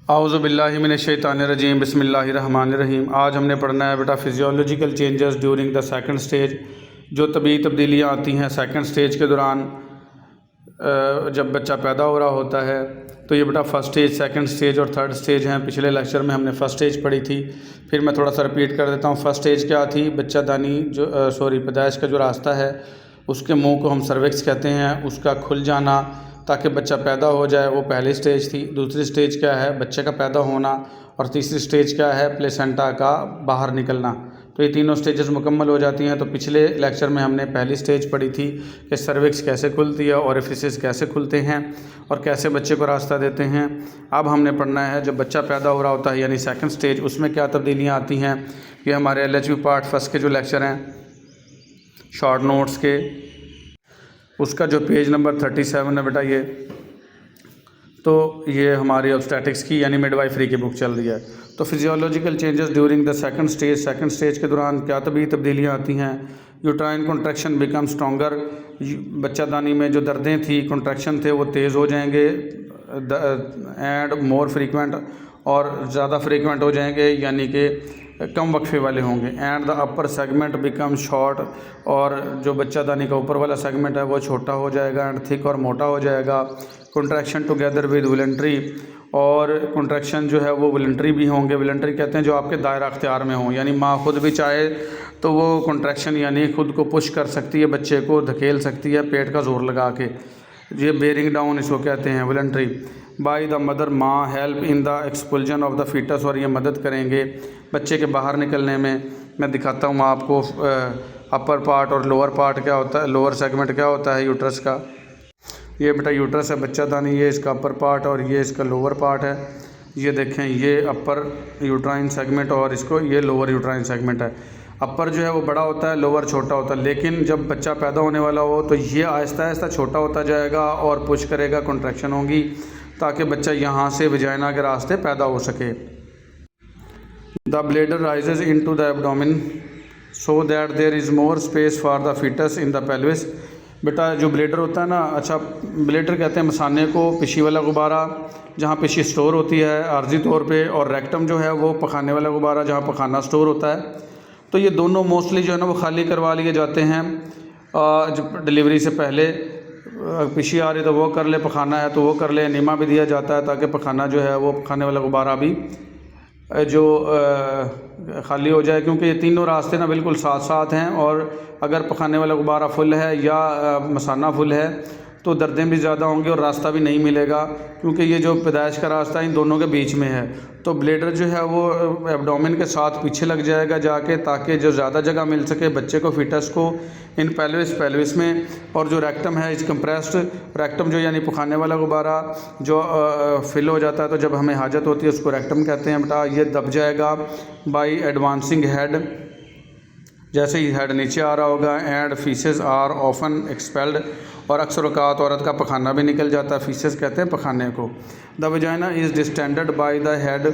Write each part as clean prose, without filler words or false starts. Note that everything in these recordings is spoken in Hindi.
आउज़ुबिल्लाहिमिनश्शैतानिर्रजीम बिस्मिल्लाहिर्रहमानिर्रहीम। आज हमने पढ़ना है बेटा physiological changes during the second stage. जो तबी तब्दीलियाँ आती हैं सेकंड स्टेज के दौरान जब बच्चा पैदा हो रहा होता है। तो ये बेटा फर्स्ट स्टेज, सेकंड स्टेज और थर्ड स्टेज हैं। पिछले लेक्चर में हमने फ़र्स्ट स्टेज पढ़ी थी, फिर मैं थोड़ा सा रिपीट कर देता हूँ। फर्स्ट स्टेज क्या थी? बच्चादानी पैदाइश का जो रास्ता है उसके मुंह को हम सर्विक्स कहते हैं, उसका खुल जाना ताकि बच्चा पैदा हो जाए, वो पहली स्टेज थी। दूसरी स्टेज क्या है? बच्चे का पैदा होना। और तीसरी स्टेज क्या है? प्लेसेंटा का बाहर निकलना। तो ये तीनों स्टेजेस मुकम्मल हो जाती हैं। तो पिछले लेक्चर में हमने पहली स्टेज पढ़ी थी कि सर्विक्स कैसे खुलती है, ओरिफिसेस कैसे खुलते हैं और कैसे बच्चे को रास्ता देते हैं। अब हमने पढ़ना है जब बच्चा पैदा हो रहा होता है यानी सेकंड स्टेज, उसमें क्या तब्दीलियाँ आती हैं। ये हमारे LHV पार्ट फर्स्ट के जो लेक्चर हैं शॉर्ट नोट्स के, उसका जो पेज नंबर 37 है बेटा ये हमारी ऑब्स्टेटिक्स की यानी मिडवाइफरी की बुक चल रही है। तो physiological changes during the second stage के दौरान क्या तबी तब्दीलियाँ आती हैं। यूट्राइन कॉन्ट्रैक्शन बिकम स्ट्रॉन्गर, बच्चादानी में जो दर्दें थी, कॉन्ट्रैक्शन थे, वो तेज़ हो जाएंगे। एंड मोर फ्रीक्वेंट, और ज़्यादा फ्रीक्वेंट हो जाएंगे यानी कि कम वक्फे वाले होंगे। And the upper segment become short, और जो बच्चादानी का ऊपर वाला सेगमेंट है वो छोटा हो जाएगा। एंड थिक, और मोटा हो जाएगा। कॉन्ट्रैक्शन टुगेदर विद वॉलंटरी, और कॉन्ट्रैक्शन जो है वो वॉलंटरी भी होंगे। वॉलंटरी कहते हैं जो आपके दायरा अख्तियार में हों, यानी माँ खुद भी चाहे तो वो कॉन्ट्रैक्शन यानी खुद को पुश कर सकती है, बच्चे को धकेल सकती है पेट का जोर लगा के। ये बेरिंग डाउन इसको कहते हैं, वॉलंटरी। बाय द मदर, माँ help in the expulsion of the foetus, और ये मदद करेंगे बच्चे के बाहर निकलने में। मैं दिखाता हूँ आपको अपर पार्ट और लोअर पार्ट क्या होता है, लोअर सेगमेंट क्या होता है यूट्रस का। ये बेटा यूट्रस है बच्चादानी, ये इसका अपर पार्ट और ये इसका लोअर पार्ट है। ये देखें, ये अपर यूट्राइन सेगमेंट और इसको ये लोअर यूट्राइन सेगमेंट है। अपर जो है वो बड़ा होता है, लोअर छोटा होता है। लेकिन जब बच्चा पैदा होने वाला हो तो ये आहिस्ता आहिस्ता छोटा होता जाएगा और पुश करेगा, कॉन्ट्रैक्शन होगी ताकि बच्चा यहाँ से वजाइना के रास्ते पैदा हो सके। The bladder rises into the abdomen so that there is more space for the foetus in the pelvis. बेटा जो ब्लैडर होता है ना, अच्छा ब्लैडर कहते हैं मसाने को, पेशी वाला गुब्बारा जहाँ पेशी स्टोर होती है आर्जी तौर पे, और रेक्टम जो है वो पखाने वाला गुब्बारा जहाँ पखाना स्टोर होता है। तो ये दोनों मोस्टली जो है ना वो खाली करवा लिए जाते हैं जब डिलीवरी से पहले। पेशी आ रही तो वो कर ले, पखाना है तो वो कर ले, एनिमा भी दिया जाता है ताकि पखाना जो है वो पखाने वाला गुब्बारा भी जो खाली हो जाए, क्योंकि ये तीनों रास्ते ना बिल्कुल साथ साथ हैं। और अगर पखाने वाला गुब्बारा फुल है या मसाना फुल है तो दर्दें भी ज़्यादा होंगी और रास्ता भी नहीं मिलेगा, क्योंकि ये जो पैदाइश का रास्ता इन दोनों के बीच में है। तो ब्लैडर जो है वो एब्डोमेन के साथ पीछे लग जाएगा जाके, ताकि जो ज़्यादा जगह मिल सके बच्चे को, फीटस को इन पेल्विस में। और जो रेक्टम है इस कंप्रेस्ड रेक्टम, जो यानी पखाने वाला गुब्बारा जो फिल हो जाता है तो जब हमें हाजत होती है उसको रेक्टम कहते हैं बेटा। ये दब जाएगा बाई एडवांसिंग हेड, जैसे ही हेड नीचे आ रहा होगा। And faeces are often expelled, और अक्सर औकात औरत का पखाना भी निकल जाता है, फीसेस कहते हैं पखाने को। The vagina is distended by the head,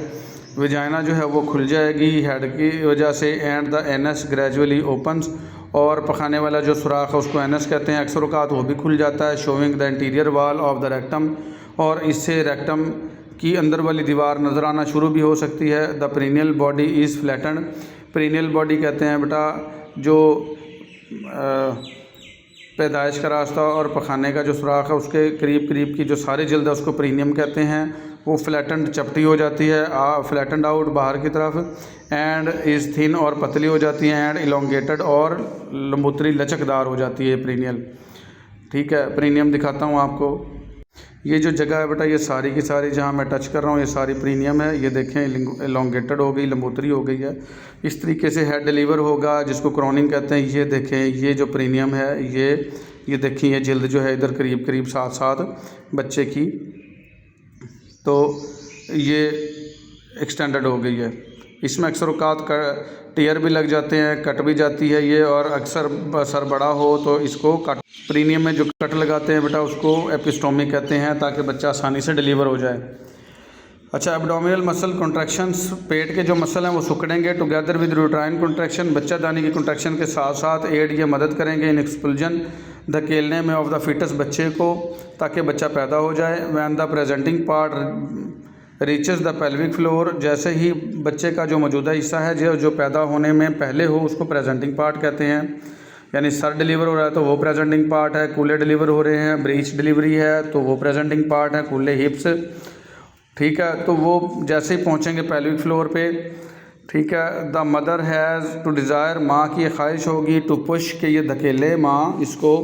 vagina जो है वो खुल जाएगी हेड की वजह से। And the anus gradually opens, और पखाने वाला जो सुराख है उसको एनस कहते हैं, अक्सर औकात वो भी खुल जाता है। Showing the interior wall of the rectum, और इससे रेक्टम की अंदर वाली दीवार नज़र आना शुरू भी हो सकती है। The perineal body is flattened, perineal body कहते हैं बेटा जो पैदाइश का रास्ता और पखाने का जो सुराख है उसके करीब करीब की जो सारी जल्द है उसको पेरिनियम कहते हैं। वो फ्लैटेंड चपटी हो जाती है, फ्लैटेंड आउट बाहर की तरफ। एंड इज़ थिन, और पतली हो जाती है। एंड इलोंगेटेड, और लंबूतरी लचकदार हो जाती है पेरिनियल। ठीक है, पेरिनियम दिखाता हूँ आपको। ये जो जगह है बेटा ये सारी की सारी जहाँ मैं टच कर रहा हूँ ये सारी पेरिनियम है। ये देखें एलोंगेटेड हो गई, लंबूतरी हो गई है। इस तरीके से हेड डिलीवर होगा जिसको क्रॉनिंग कहते हैं। ये देखें, ये जो पेरिनियम है ये देखें, ये जल्द जो है इधर करीब करीब साथ साथ बच्चे की, तो ये एक्सटेंडेड हो गई है। इसमें अक्सर औकात टीयर भी लग जाते हैं, कट भी जाती है ये, और अक्सर सर बड़ा हो तो इसको कट, पेरिनियम में जो कट लगाते हैं बेटा उसको एपिस्टोमी कहते हैं, ताकि बच्चा आसानी से डिलीवर हो जाए। अच्छा, एब्डोमिनल मसल कॉन्ट्रैक्शंस, पेट के जो मसल हैं वो सिकुड़ेंगे टुगेदर विद यूट्राइन कॉन्ट्रैक्शन, बच्चादानी की कॉन्ट्रैक्शन के साथ साथ एड ये मदद करेंगे इन एक्सपल्जन, धकेलने में ऑफ द फीटस बच्चे को, ताकि बच्चा पैदा हो जाए। When the presenting part reaches the pelvic floor, जैसे ही बच्चे का जो मौजूदा हिस्सा है जो पैदा होने में पहले हो उसको प्रेजेंटिंग पार्ट कहते हैं। यानी सर डिलीवर हो रहा है तो वो प्रेजेंटिंग पार्ट है, कूल्हे डिलीवर हो रहे हैं, ब्रीच डिलीवरी है तो वो प्रेजेंटिंग पार्ट है, कूल्हे हिप्स, ठीक है। तो वो जैसे ही पहुंचेंगे पेल्विक फ्लोर पे, ठीक है। The mother has to desire, माँ की ख्वाहिश होगी, टू पुश के ये धकेले माँ इसको,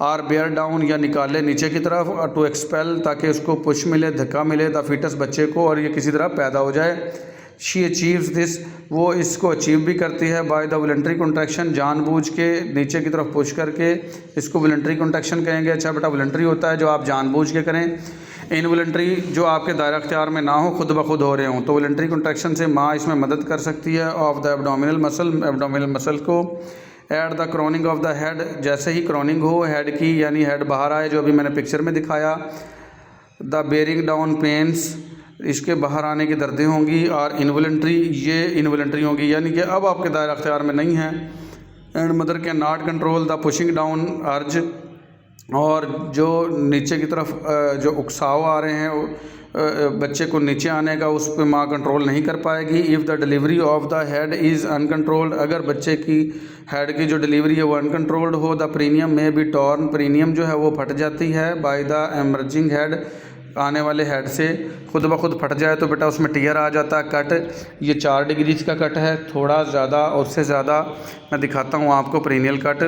आर बेयर डाउन या निकाले नीचे की तरफ, और टू एक्सपेल ताकि उसको पुश मिले, धक्का मिले, द फीटस बच्चे को, और ये किसी तरह पैदा हो जाए। शी अचीव्स दिस, वो इसको अचीव भी करती है बाय द वॉलंटरी कॉन्ट्रैक्शन, जानबूझ के नीचे की तरफ पुश करके, इसको वॉलंटरी कॉन्ट्रैक्शन कहेंगे। अच्छा बेटा, वॉलंटरी होता है जो आप जानबूझ के करें, इनवॉलंटरी जो आपके दायरा अख्तियार में ना हो, खुद ब खुद हो रहे हों। तो वॉलंटरी कॉन्ट्रैक्शन से माँ इसमें मदद कर सकती है of the abdominal muscle, abdominal muscle को। At the crowning of the head, जैसे ही क्रॉनिंग हो हेड की, यानी हेड बाहर आए जो अभी मैंने पिक्चर में दिखाया। द बेरिंग डाउन पेन्स, इसके बाहर आने की दर्दें होंगी। और इनवॉलंटरी, ये इनवॉलंटरी होंगी, यानी कि अब आपके दायरा अख्तियार में नहीं है। And mother can not control the pushing down अर्ज, और जो नीचे की तरफ जो उकसाव आ रहे हैं बच्चे को नीचे आने का, उस पर माँ कंट्रोल नहीं कर पाएगी। If the delivery of the head is uncontrolled, अगर बच्चे की हेड की जो डिलीवरी है वो अनकंट्रोल्ड हो, द प्रीनियम में बी टॉर्न, प्रीनियम जो है वो फट जाती है बाय द एमर्जिंग हेड, आने वाले हेड से खुद ब खुद फट जाए तो बेटा उसमें टीयर आ जाता है, कट। ये 4 डिग्री का कट है, थोड़ा ज़्यादा और उससे ज़्यादा मैं दिखाता हूँ आपको प्रीनियल कट।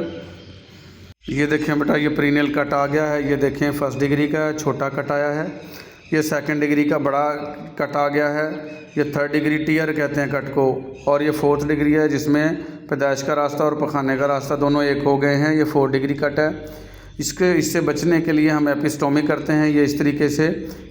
ये देखें बेटा, ये प्रीनियल कट आ गया है, ये देखें 1st डिग्री का छोटा कट आया है, ये 2nd डिग्री का बड़ा कट आ गया है, ये 3rd डिग्री टीयर कहते हैं कट को, और ये 4th डिग्री है जिसमें पैदाइश का रास्ता और पखाने का रास्ता दोनों एक हो गए हैं, ये 4 डिग्री कट है। इससे बचने के लिए हम एपिस्टोमी करते हैं। ये इस तरीके से,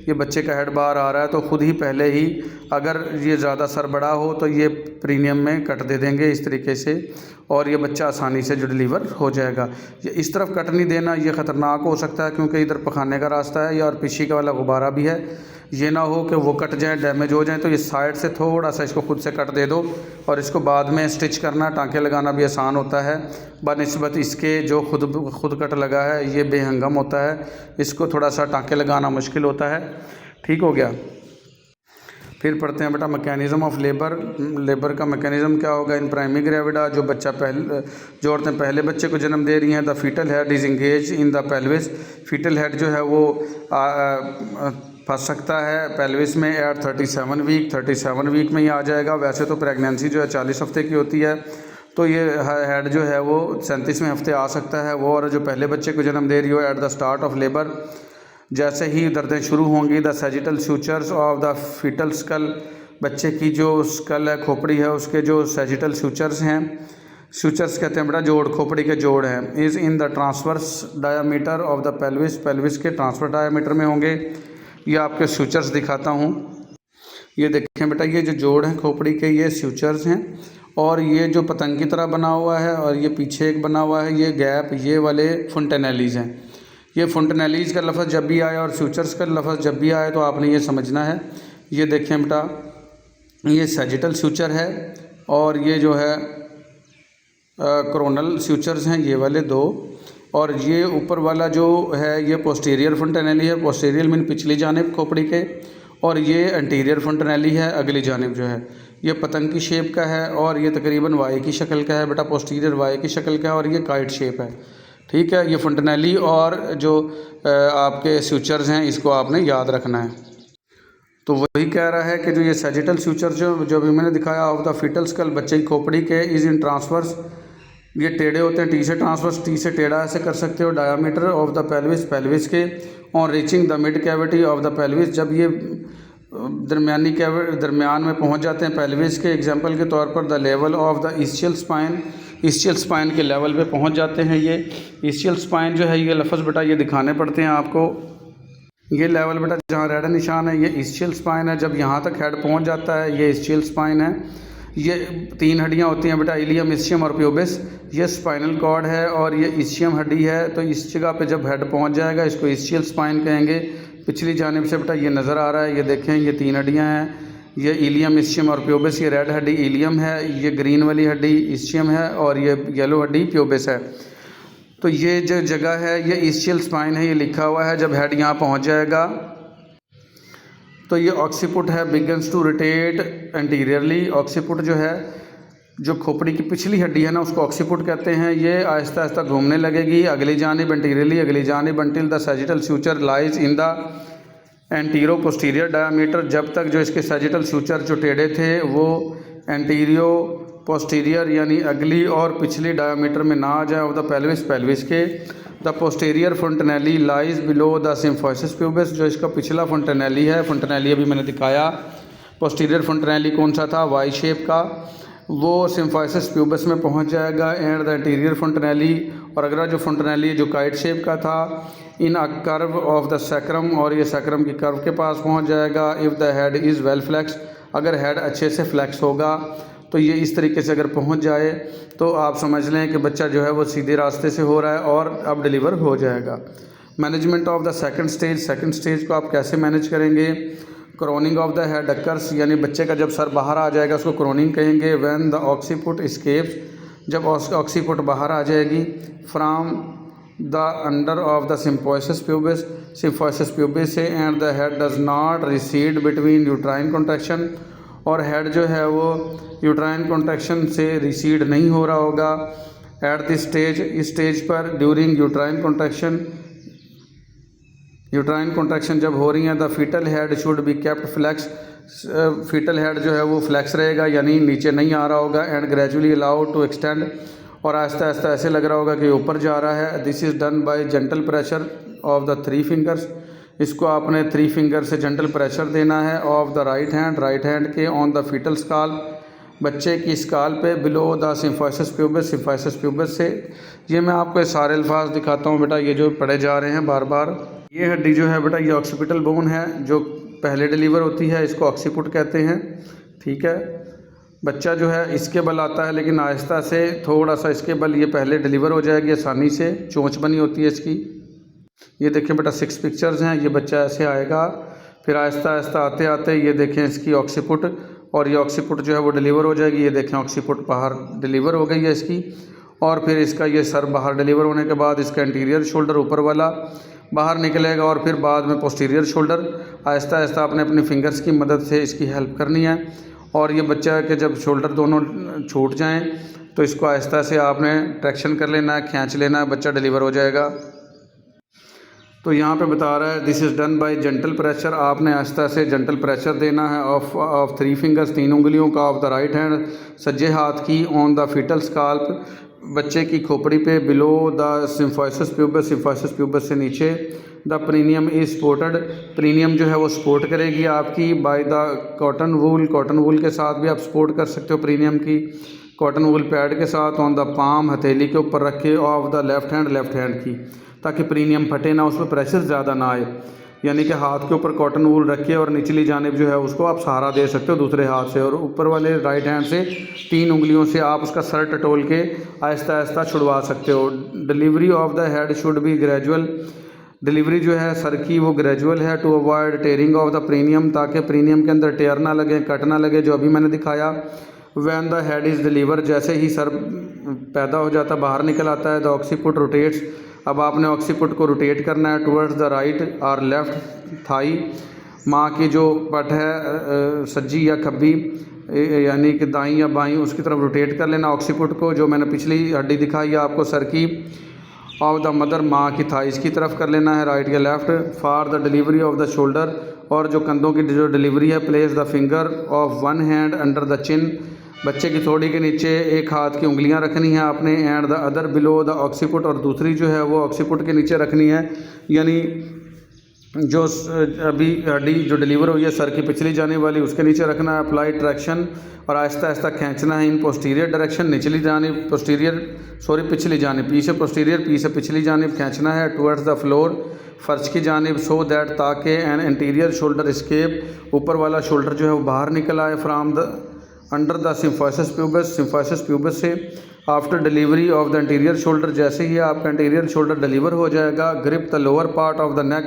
ये बच्चे का हेड बाहर आ रहा है तो खुद ही पहले ही, अगर ये ज़्यादा सर बड़ा हो तो ये प्रीनियम में कट दे देंगे इस तरीके से, और ये बच्चा आसानी से जो डिलीवर हो जाएगा। ये इस तरफ कट नहीं देना, ये ख़तरनाक हो सकता है क्योंकि इधर पखाने का रास्ता है और पीछे का वाला गुब्बारा भी है। ये ना हो कि वो कट जाए, डैमेज हो जाए, तो ये साइड से थोड़ा सा इसको खुद से कट दे दो, और इसको बाद में स्टिच करना, टाँके लगाना भी आसान होता है बनिस्बत इसके जो खुद कट लगा है ये बेहंगम होता है, इसको थोड़ा सा टाँके लगाना मुश्किल होता है। ठीक हो गया। फिर पढ़ते हैं बेटा मैकेनिज़्म ऑफ लेबर। लेबर का मैकेनिज़्म क्या होगा इन प्राइमरी ग्रेविडा, जो औरतें पहले बच्चे को जन्म दे रही हैं। The fetal head is engage in the pelvis, foetal head जो है वो फंस सकता है पेल्विस में एट 37 वीक में ही आ जाएगा। वैसे तो प्रेगनेंसी जो है 40 हफ्ते की होती है, तो ये हेड जो है वो 37वें हफ्ते आ सकता है वो, और जो पहले बच्चे को जन्म दे रही हो at the start of labour, जैसे ही दर्दें शुरू होंगी। The sagittal sutures of the foetal skull, बच्चे की जो स्कल है, खोपड़ी है, उसके जो सैजिटल सूचर्स हैं, सूचर्स कहते हैं बेटा जोड़, खोपड़ी के जोड़ हैं, is in the transverse diameter of the pelvis, pelvis के ट्रांसफर डायामीटर में होंगे। ये आपके सूचर्स दिखाता हूँ, ये देखें बेटा, ये जो जोड़ हैं खोपड़ी के ये सूचर्स हैं, और ये जो पतंग की तरह बना हुआ है और ये पीछे एक बना हुआ है ये गैप, ये वाले फुंटनेलीज़ हैं। ये फुंटनेलीज़ का लफ्ज़ जब भी आए और सूचर्स का लफ्ज़ जब भी आए तो आपने ये समझना है। ये देखें बेटा, ये सैजिटल सूचर है और ये जो है कोरोनल सूचर्स हैं, ये वाले 2, और ये ऊपर वाला जो है ये पोस्टीरियर फुंटनेली है, पोस्टीरियर मीन पिछली जानिब खोपड़ी के, और ये एंटीरियर फुंटनेली है अगली जानिब जो है। ये पतंग की शेप का है और ये तकरीबन वाई की शक्ल का है बेटा, पोस्टीरियर वाई की शक्ल का है, और ये काइट शेप है। ठीक है, ये फुंटनेली और जो आपके सूचर्स हैं इसको आपने याद रखना है। तो वही कह रहा है कि जो ये सैजिटल सूचर जो भी मैंने दिखाया ऑफ द फीटल स्कल, बच्चे की खोपड़ी के, इज़ इन ट्रांसवर्स, ये टेढ़े होते हैं, टी से ट्रांसवर्स, टी से टेढ़ा ऐसे कर सकते हो, diameter of the pelvis, pelvis के, on reaching the mid cavity of the pelvis, जब ये दरमियान में पहुंच जाते हैं पेल्विस के, एग्जांपल के तौर पर the level of the ischial spine, ischial spine के लेवल पे पहुंच जाते हैं। ये इस्चियल स्पाइन जो है ये लफ्ज़ बेटा ये दिखाने पड़ते हैं आपको, ये लेवल बेटा जहाँ रेड निशान है ये इस्चियल स्पाइन है, जब यहाँ तक हेड पहुँच जाता है ये इस्चियल स्पाइन है। ये 3 हड्डियाँ होती हैं बेटा, इलियम, इस्चियम और प्यूबिस, ये स्पाइनल कॉर्ड है और ये इस्चियम हड्डी है। तो इस जगह पे जब हेड पहुंच जाएगा इसको इस्चियल स्पाइन कहेंगे। पिछली जानिब से बेटा ये नज़र आ रहा है, ये देखें ये 3 हड्डियाँ हैं, ये इलियम, इस्चियम और प्यूबिस, ये रेड हड्डी इलियम है, ये ग्रीन वाली हड्डी इस्चियम है और ये येलो हड्डी प्यूबिस है। तो ये जो जगह है ये इस्चियल स्पाइन है, ये लिखा हुआ है। जब हेड यहाँ पहुँच जाएगा तो ये ऑक्सीपुट है begins to rotate anteriorly. Occiput जो है, जो खोपड़ी की पिछली हड्डी है ना, उसको ऑक्सीपुट कहते हैं। ये आहिस्ता आहिस्ता घूमने लगेगी अगली जानिब एंटीरियरली, अगली जानिब until the sagittal suture lies in the antero posterior diameter, जब तक जो इसके सैजिटल सूचर जो टेढ़े थे वो एंटीरियो पोस्टीरियर यानी अगली और पिछली डायामीटर में ना आ जाए ऑफ द पेल्विस के। The posterior fontanelle lies below the symphysis pubis, जो इसका पिछला फंटनेली है, फंटनेली अभी मैंने दिखाया। पोस्टीरियर फंटनेली कौन सा था, वाई शेप का, वो सिम्फोसिस प्यूबिस में पहुंच जाएगा। एंड द इंटीरियर फंटनेली, और अगला जो फंटनेली जो काइट शेप का था, in a curve of the sacrum, और ये सैक्रम की कर्व के पास पहुंच जाएगा। If the head is well flex, अगर हेड अच्छे से फ्लैक्स होगा तो ये इस तरीके से अगर पहुंच जाए तो आप समझ लें कि बच्चा जो है वो सीधे रास्ते से हो रहा है और अब डिलीवर हो जाएगा। Management of the second stage को आप कैसे मैनेज करेंगे। क्रोनिंग ऑफ द हेड अकर्स, यानी बच्चे का जब सर बाहर आ जाएगा उसको क्रोनिंग कहेंगे। व्हेन द ऑक्सीपुट एस्केप्स, जब ऑक्सीपुट बाहर आ जाएगी। From the under of the symphysis pubis से, and the head does not recede between uterine contraction, और हेड जो है वो यूट्राइन कॉन्ट्रैक्शन से रिसीड नहीं हो रहा होगा। एट दिस स्टेज, इस स्टेज पर ड्यूरिंग यूट्राइन कॉन्ट्रैक्शन जब हो रही है, the fetal head should be kept flex, fetal head जो है वो फ्लैक्स रहेगा यानी नीचे नहीं आ रहा होगा। And gradually allowed to extend, और आहिस्ता आहिस्ता ऐसे लग रहा होगा कि ऊपर जा रहा है। This is done by gentle pressure of the 3 fingers, इसको आपने 3 फिंगर से जेंटल प्रेशर देना है। ऑफ द राइट हैंड के ऑन द फीटल स्काल, बच्चे की स्काल पे, बिलो द सिम्फोसिस प्यूबिस से। ये मैं आपको सारे अल्फाज दिखाता हूँ बेटा, ये जो पढ़े जा रहे हैं बार बार। ये हड्डी जो है बेटा, ये ऑक्सीपिटल बोन है जो पहले डिलीवर होती है, इसको ऑक्सीपुट कहते हैं। ठीक है, बच्चा जो है इसके बल आता है, लेकिन आहिस्ता से थोड़ा सा इसके बल ये पहले डिलीवर हो जाएगी आसानी से। चोंच बनी होती है इसकी। ये देखें बेटा 6 पिक्चर्स हैं। ये बच्चा ऐसे आएगा, फिर आहिस्ता आहिस्ता आते आते ये देखें इसकी ऑक्सीपुट, और ये ऑक्सीपुट जो है वो डिलीवर हो जाएगी। ये देखें ऑक्सीपुट बाहर डिलीवर हो गई है इसकी, और फिर इसका ये सर बाहर डिलीवर होने के बाद इसका इंटीरियर शोल्डर ऊपर वाला बाहर निकलेगा, और फिर बाद में पोस्टीरियर शोल्डर। आहिस्ता आहिस्ता आपने अपनी फिंगर्स की मदद से इसकी हेल्प करनी है, और ये बच्चा के जब शोल्डर दोनों छूट जाएं तो इसको आहिस्ता से आपने ट्रैक्शन कर लेना है, खींच लेना है, बच्चा डिलीवर हो जाएगा। तो यहाँ पे बता रहा है this is done by gentle pressure, आपने आहिस्ता से जेंटल प्रेशर देना है ऑफ 3 फिंगर्स, 3 उंगलियों का, ऑफ द राइट हैंड, सज्जे हाथ की, ऑन द फीटल स्काल्प, बच्चे की खोपड़ी पे, बिलो द सिम्फोसिस प्यूबिस से नीचे। द प्रीनियम इज सपोर्टेड, प्रीनियम जो है वो सपोर्ट करेगी आपकी बाय द कॉटन वूल के साथ भी आप सपोर्ट कर सकते हो प्रीनियम की, कॉटन वूल पैड के साथ। ऑन द पाम, हथेली के ऊपर रखे, ऑफ द लेफ्ट हैंड की, ताकि प्रीनियम फटे ना, उस पर प्रेशर ज़्यादा ना आए। यानी कि हाथ के ऊपर कॉटन वूल रखिए और निचली जानिब जो है उसको आप सहारा दे सकते हो दूसरे हाथ से, और ऊपर वाले राइट हैंड से 3 उंगलियों से आप उसका सर टटोल के आहिस्ता आहिस्ता छुड़वा सकते हो। Delivery of the head should be gradual, delivery जो है सर की वो ग्रेजुअल है। To avoid tearing of the perineum, ताकि प्रीनियम के अंदर टेयर ना लगे, कट ना लगे, जो अभी मैंने दिखाया। When the head is deliver, जैसे ही सर पैदा हो जाता, बाहर निकल आता है, द ऑक्सीपुट रोटेट्स, अब आपने ऑक्सीपुट को रोटेट करना है टुवर्ड्स द राइट और लेफ़्ट थाई, माँ की जो पट है सज्जी या खब्बी यानी कि दाईं या बाईं, उसकी तरफ रोटेट कर लेना ऑक्सीपुट को, जो मैंने पिछली हड्डी दिखाई है आपको सर की। ऑफ द मदर, माँ की थाइस की तरफ कर लेना है, राइट या left. For the delivery of the shoulder, और जो कंधों की जो डिलीवरी है, place the finger of 1 hand under the chin, बच्चे की थोड़ी के नीचे एक हाथ की उंगलियां रखनी है आपने। And the other below the occiput, और दूसरी जो है वो ऑक्सीपुट के नीचे रखनी है, यानी जो अभी हड्डी जो डिलीवर हुई है सर की पिछली जाने वाली उसके नीचे रखना है। अप्लाई ट्रैक्शन, और आहिस्ता आहिस्ता खींचना है इन पोस्टीरियर डायरेक्शन, निचली जानिब पिछली जानिब, पी से पोस्टीरियर, पी से पिछली जानिब खींचना है टुवर्ड्स द फ्लोर, फर्श की जानिब, सो दैट, ताकि एन इंटीरियर शोल्डर स्केप, ऊपर वाला शोल्डर जो है वो बाहर निकल आए from the under the symphysis pubis से। After delivery of the interior shoulder, जैसे ही आपका इंटीरियर शोल्डर डिलीवर हो जाएगा, grip the lower part of the neck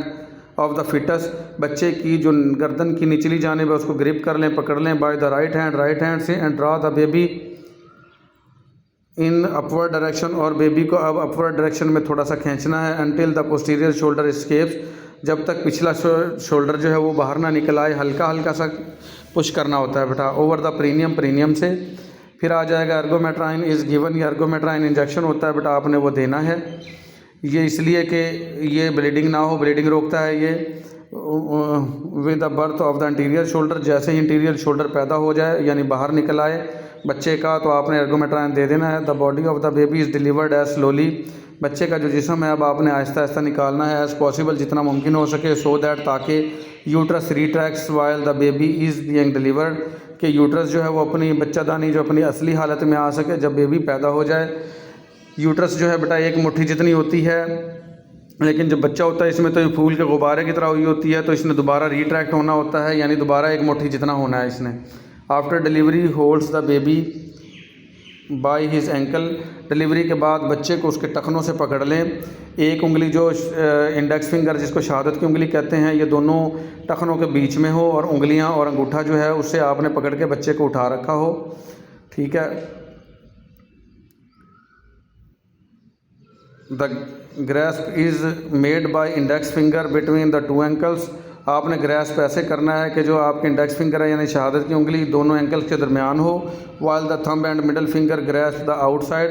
of the foetus, बच्चे की जो गर्दन की निचली जानिब है उसको ग्रिप कर लें, पकड़ लें बाय द राइट हैंड से, and draw the baby in upward direction, और बेबी को अब अपवर्ड डायरेक्शन में थोड़ा सा खींचना है, until the posterior shoulder escapes, जब तक पिछला शोल्डर जो है वो बाहर ना निकल आए, हल्का हल्का सा पुश करना होता है बेटा ओवर द प्रीनियम से। फिर आ जाएगा एर्गोमेट्राइन इज़ गिवन। ये एर्गोमेट्राइन इंजेक्शन होता है बेटा, आपने वो देना है। ये इसलिए कि ये ब्लीडिंग ना हो, ब्लीडिंग रोकता है ये with the birth of the interior shoulder. जैसे ही इंटीरियर शोल्डर पैदा हो जाए यानी बाहर निकल आए बच्चे का, तो आपने एर्गोमेट्राइन दे देना है। The body of the baby is delivered as slowly. बच्चे का जो जिस्म है अब आपने आहिस्ता आहिस्ता निकालना है एज़ पॉसिबल, जितना मुमकिन हो सके, सो दैट ताकि uterus retracts while the baby is being delivered, कि यूट्रस जो है वो अपनी बच्चादानी जो अपनी असली हालत में आ सके जब बेबी पैदा हो जाए। यूट्रस जो है बेटा एक मुट्ठी जितनी होती है, लेकिन जब बच्चा होता है इसमें तो ये फूल के गुब्बारे की तरह हुई होती है, तो इसने दोबारा रिट्रैक्ट होना होता है, यानी दोबारा एक मुट्ठी जितना होना है इसने। After delivery holds the baby by his ankle. Delivery के बाद बच्चे को उसके टखनों से पकड़ लें। एक उंगली जो इंडेक्स फिंगर जिसको शहादत की उंगली कहते हैं, ये दोनों टखनों के बीच में हो और उंगलियां और अंगूठा जो है उससे आपने पकड़ के बच्चे को उठा रखा हो। ठीक है। The grasp is made by index finger between the two ankles. आपने ग्रैस्प ऐसे करना है कि जो आपके इंडेक्स फिंगर है यानी शहादत की उंगली दोनों एंकल्स के दरमियान हो। While the thumb and middle finger grasp the outside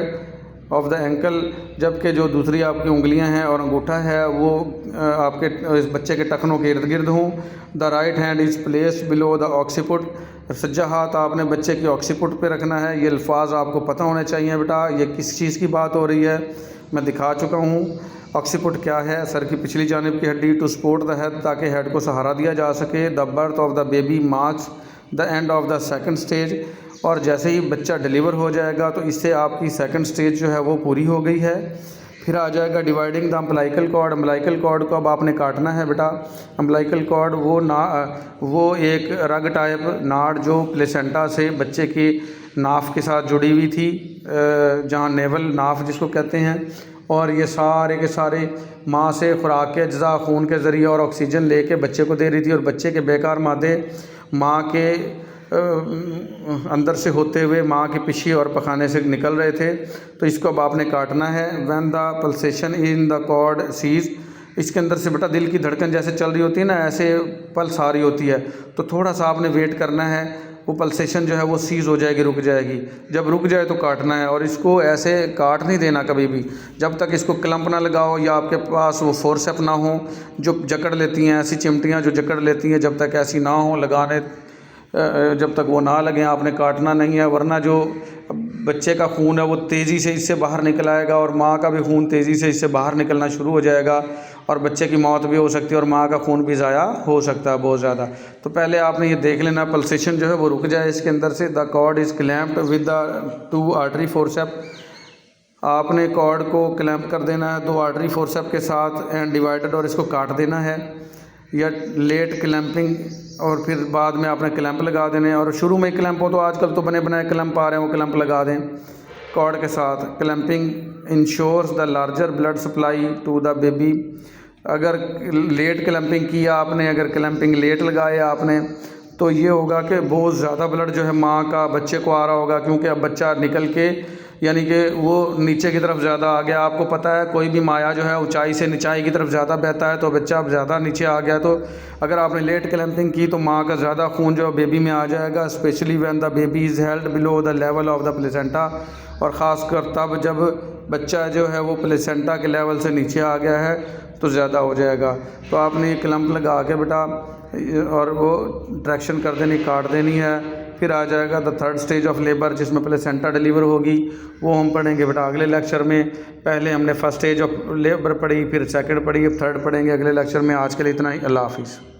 of the ankle. जबकि जो दूसरी आपकी उंगलियां हैं और अंगूठा है वो आपके इस बच्चे के टखनों के इर्द गिर्द हों। The right hand is placed below the occiput. सज्जा हाथ आपने बच्चे के ऑक्सीपुट पे रखना है। ये अल्फाज आपको पता होने चाहिए बेटा, ये किस चीज़ की बात हो रही है मैं दिखा चुका हूँ। ऑक्सीपुट क्या है? सर की पिछली जानिब की हड्डी टू सपोर्ट द हेड, ताकि हेड को सहारा दिया जा सके। The birth of the baby marks the end of the second stage. और जैसे ही बच्चा डिलीवर हो जाएगा तो इससे आपकी सेकंड स्टेज जो है वो पूरी हो गई है। फिर आ जाएगा dividing the umbilical cord. Umbilical cord को अब आपने काटना है बेटा। अम्बलाइकल कॉर्ड वो एक रग टाइप नाड़ जो प्लेसेंटा से बच्चे की नाफ के साथ जुड़ी हुई थी, जहाँ नेवल नाफ जिसको कहते हैं, और ये सारे के सारे माँ से खुराक के अज्जा खून के ज़रिए और ऑक्सीजन लेके बच्चे को दे रही थी, और बच्चे के बेकार मादे माँ के अंदर से होते हुए माँ के पिछी और पखाने से निकल रहे थे। तो इसको अब आपने काटना है। When the pulsation in the cord cease. इसके अंदर से बेटा दिल की धड़कन जैसे चल रही होती है ना, ऐसे पल्स आ रही होती है, तो थोड़ा सा आपने वेट करना है। वो पल्सेशन जो है वो सीज़ हो जाएगी, रुक जाएगी। जब रुक जाए तो काटना है, और इसको ऐसे काट नहीं देना कभी भी जब तक इसको क्लम्प ना लगाओ या आपके पास वो फोर्सेप ना हो जो जकड़ लेती हैं, ऐसी चिमटियाँ जो जकड़ लेती हैं, जब तक ऐसी ना हो लगाने, जब तक वो ना लगे आपने काटना नहीं है। वरना जो बच्चे का खून है वो तेज़ी से इससे बाहर निकल आएगा, और माँ का भी खून तेज़ी से इससे बाहर निकलना शुरू हो जाएगा, और बच्चे की मौत भी हो सकती है, और माँ का खून भी ज़ाया हो सकता है बहुत ज़्यादा। तो पहले आपने ये देख लेना पल्सेशन जो है वो रुक जाए इसके अंदर से। The cord is clamped with the 2 artery forcep. आपने कॉर्ड को क्लैम्प कर देना है 2 आर्टरी फोर्सेप के साथ एंड डिवाइडेड, और इसको काट देना है, या लेट क्लैम्पिंग, और फिर बाद में आपने क्लैंप लगा देने। और शुरू में क्लैंप हो तो आजकल तो बने बनाए क्लैंप आ रहे हैं, वो क्लैंप लगा दें कॉर्ड के साथ। Clamping ensures the larger blood supply to the baby. अगर लेट क्लैंपिंग किया आपने, अगर क्लैंपिंग लेट लगाया आपने, तो ये होगा कि बहुत ज़्यादा ब्लड जो है माँ का बच्चे को आ रहा होगा, क्योंकि अब बच्चा निकल के यानी कि वो नीचे की तरफ ज़्यादा आ गया। आपको पता है कोई भी माया जो है ऊंचाई से निचाई की तरफ ज़्यादा बहता है, तो बच्चा अब ज़्यादा नीचे आ गया। तो अगर आपने लेट क्लैंपिंग की तो माँ का ज़्यादा खून जो बेबी में आ जाएगा, specially when the baby is held below the level of the placenta. और ख़ासकर तब जब बच्चा जो है वो प्लेसेंटा के लेवल से नीचे आ गया है तो ज़्यादा हो जाएगा। तो आपने ये क्लम्प लगा के बेटा और वो ट्रैक्शन कर देनी, काट देनी है। फिर आ जाएगा the third stage of labour, जिसमें प्लेसेंटा डिलीवर होगी। वो हम पढ़ेंगे बेटा अगले लेक्चर में। पहले हमने फर्स्ट स्टेज ऑफ लेबर पढ़ी, फिर सेकंड पढ़ी, अब थर्ड पढ़ेंगे अगले लेक्चर में। आज के लिए इतना ही। अल्लाह हाफिज़।